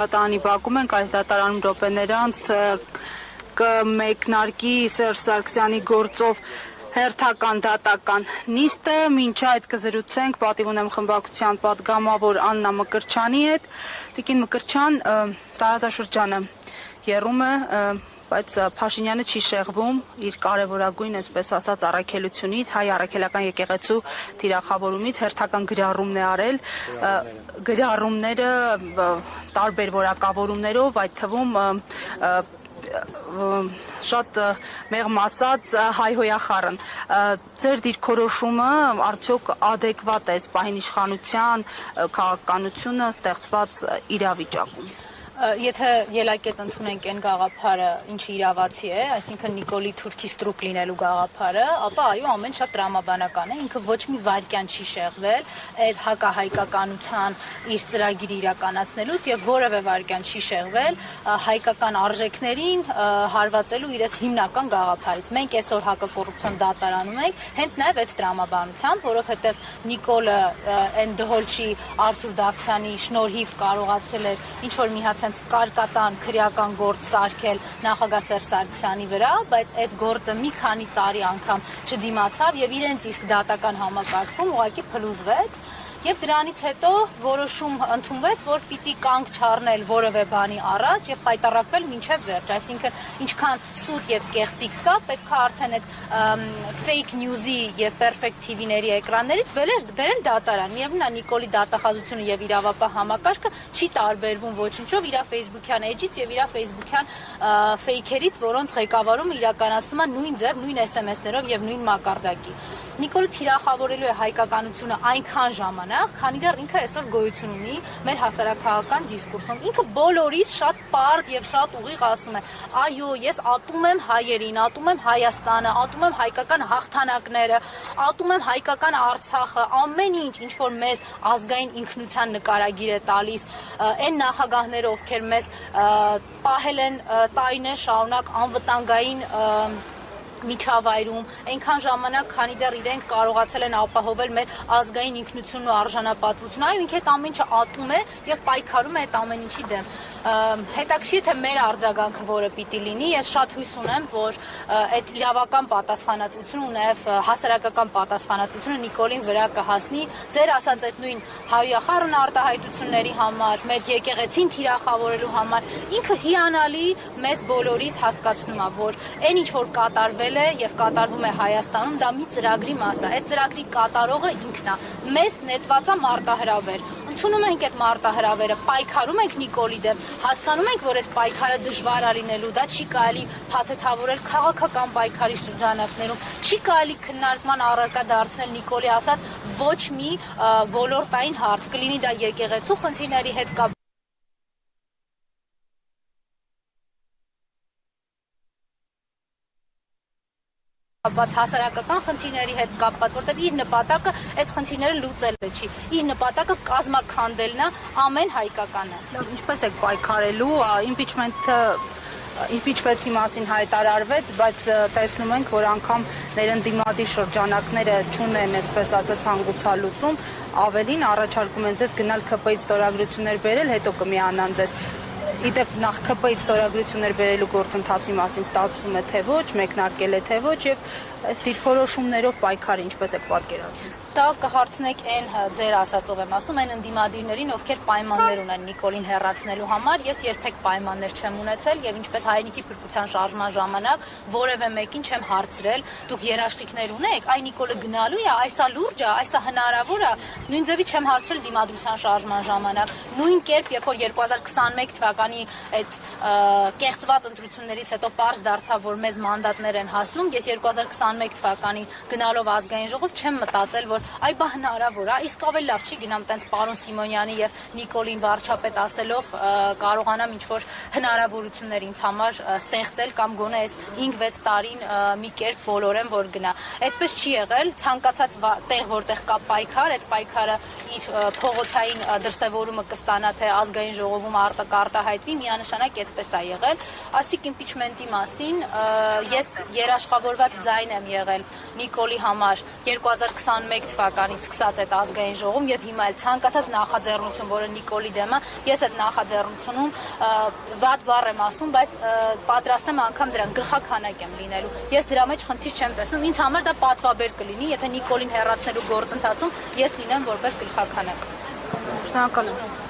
Դատարանի բակում ենք, այս դատարանում րոպեներ անց կմեկնարկի Սերժ Սարգսյանի գործով հերթական դատական նիստը, մինչ այդ կզրուցենք պատիվ ունեմ խմբակցության պատգամավոր Աննա Մկրտչյանի հետ։ Տիկին Մկրտչյան, տարածաշրջանը եռում է, բայց Փաշինյանը չի շեղվում իր կարևորագույն, այսպես ասած, առաքելությունից, հայ առաքելական եկեղեցու թիրախավորումից, հերթական գրառումն է արել, գրառումները տարբեր որակավորումներով, այդ թվում շատ մեղմ ասած հայհոյախառն։ Ձեր դիրքորոշումը արդյոք ադեկվատ է այս պահին իշխանության քաղաքականությունը ստեղծված իրավիճակում։ Եթե ելակետ ընդունենք այն գաղափարը, ինչը իրավացի է, այսինքն Նիկոլի թուրքի ստրուկ լինելու գաղափարը, ապա այո, ամեն շատ տրամաբանական է, ինքը ոչ մի վայրկյան չի շեղվել այդ հակահայկականության իր ծրագիրը իրականացնելուց եւ որևէ վայրկյան չի շեղվել հայկական արժեքներին հարվածելու իր հիմնական գաղափարից։ Մենք այսօր հակակոռուպցիոն դատարանում ենք հենց նաեւ այդ տրամաբանությամբ, որովհետեւ Նիկոլը այն դհոլչի Արթուր Դավթյանի շնորհիվ կարողացել էր ինչ որ մի հատ կարկատան քրեական գործ սարքել նախագահ Սերժ Սարգսյանի վրա, բայց այդ գործը մի քանի տարի անգամ չդիմացավ եւ իրենց իսկ դատական համակարգում ուղղակի փլուզվեց եւ դրանից հետո որոշում ընդունվեց, որ պիտի կանգ չառնել որևէ բանի առաջ եւ խայտարակվել մինչեւ վերջ, այսինքն ինչքան սուտ եւ կեղծիք կա, պետք է արդեն այդ fake news-ի եւ perfect TV-ների էկրաններից բերել դատարան։ Միևնույն է Նիկոլի դատախազությունը եւ իրավապահ համակարգը չի տարբերվում ոչինչով իր Facebook-յան էջից եւ իր Facebook-յան fake-երից, որոնց ղեկավարումը իրականացնում է նույն ձև, նույն SMS-ներով եւ նույն մակարդակի։ Նիկոլը թիրախավորելու է հայկականությունը այնքան ժամանակ, քանի դեռ ինքը այսօր գոյություն ունի մեր հասարակական դիսկուրսում։ Ինքը բոլորիս շատ պարզ եւ շատ ուղիղ ասում է. այո, ես ատում եմ հայերին, ատում եմ Հայաստանը, ատում եմ հայկական հաղթանակները, ատում եմ հայկական Արցախը, ամեն ինչ որ մեզ ազգային ինքնության նկարագիր է տալիս, այն նախագահները, ովքեր մեզ պահել են տարիներ շարունակ անվտանգային միջավայրում, այնքան ժամանակ, քանի դեռ իրենք կարողացել են ապահովել մեր ազգային ինքնությունն ու արժանապատվությունը, այո, ինքը այդ ամեն ինչը ատում է եւ պայքարում է այդ ամեն ինչի դեմ։ Հետաքրքիր թե մեր արձագանքը որը պիտի լինի, ես շատ հույս ունեմ, որ այդ իրավական պատասխանատվությունը ու նաեւ հասարակական պատասխանատվությունը Նիկոլին վրա կհասնի ձեր ասած այդ նույն հայոյախառն արտահայտությունների համար, մեր եկեղեցին թիրախավորելու համար, ինքը հիանալի մեզ բոլորիս հասկացնում է, որ այն ինչ որ կատարվել է եւ կատարվում է Հայաստանում, դա մի ծրագրի մաս է։ Այդ ծրագրի կատարողը ինքն է։ Մեզ նետված է մարտահրավեր։ Ընդունում ենք այդ մարտահրավերը, պայքարում ենք Նիկոլի դեմ, հասկանում ենք, որ այդ պայքարը դժվար է լինելու, դա չի կարելի փաթեթավորել քաղաքական պայքարի շրջանակներում, չի կարելի քննարկման առարկա դարձնել Նիկոլի ասած ոչ մի ոլորտային հարց, կլինի դա եկեղեցու խնդիրների հետ կապ կապված հասարակական խնդիրների հետ կապված, որտեղ իր նպատակը այդ խնդիրները լուծելը չի, իր նպատակը կազմաքանդելն է ամեն հայկականը։ Ինչպես եք պայքարելու, impeachment-ի մասին հայտարարվեց, բայց տեսնում ենք, որ անգամ ներընդդիմադիր շրջանակները չունեն, այսպես ասած, հանգուցալուծում, ավելին առաջարկում են ձեզ գնալ ՔՊ-ից ստորագրություններ բերել, հետո կմիանան ձեզ։ Իդեպ նախ ՔՊ-ից ստորագրություններ բերելու գործընթացի մասին ստացվում է թե ոչ, մեկնարկել է թե ոչ եւ այս դիրքորոշումներով պայքարը ինչպես եք պատկերացնում։ Դա կհարցնեք այն ձեր ասածով եմ ասում, այն ընդդիմադիրներին, ովքեր պայմաններ ունեն Նիկոլին հեռացնելու համար, ես երբեք պայմաններ չեմ ունեցել եւ ինչպես հայրենիքի փրկության շարժման ժամանակ որևէ մեկին չեմ հարցրել, դուք երաշխիքներ ունեք, այ Նիկոլը գնալու է, այսա լուրջ է, այսա հնարավոր է, նույն ձևի չեմ հարցրել դիմադրության շարժման ժամանակ, նույն կերպ, երբ որ 2021 թվականի այդ կեղծված ընտրություններից հետո պարզ դարձավ, որ մեզ մանդատներ են հասնում, ես 2021 թվականին գնալով ազգային ժողով չեմ մտածել, որ այ բա հնարավոր է, իսկ ավելի լավ չի գնամ տենց պարոն Սիմոնյանի եւ Նիկոլին վարչապետ ասելով կարողանամ ինչ-որ հնարավորություններ ինձ համար ստեղծել կամ գոնե այս 5-6 տարին մի կերպ բոլորեմ որ գնա։ Այդպես չի եղել, ցանկացած տեղ որտեղ կա պայքար, այդ պայքարը իր փողոցային դրսևորումը կստանա թե ազգային ժողովում արտահայտվի, միանշանակ այդպես է եղել։ Ասիկ impeachment-ի մասին ես երաշխավորված ձայն եմ եղել Նիկոլի համար 2021 թվականից սկսած այդ ազգային ժողովում եւ հիմա էլ ցանկացած նախաձեռնություն, որը Նիկոլի դեմ է, ես այդ նախաձեռնությունում վատ բառ եմ ասում, բայց պատրաստ եմ անգամ դրան գլխաքանակ եմ լինելու։ Ես դրա մեջ խնդիր չեմ տեսնում։ Ինձ համար դա պատվաբեր կլինի, եթե Նիկոլին հեռացնելու գործընթացում ես լինեմ որպես գլխաքանակ։ Շնորհակալ եմ։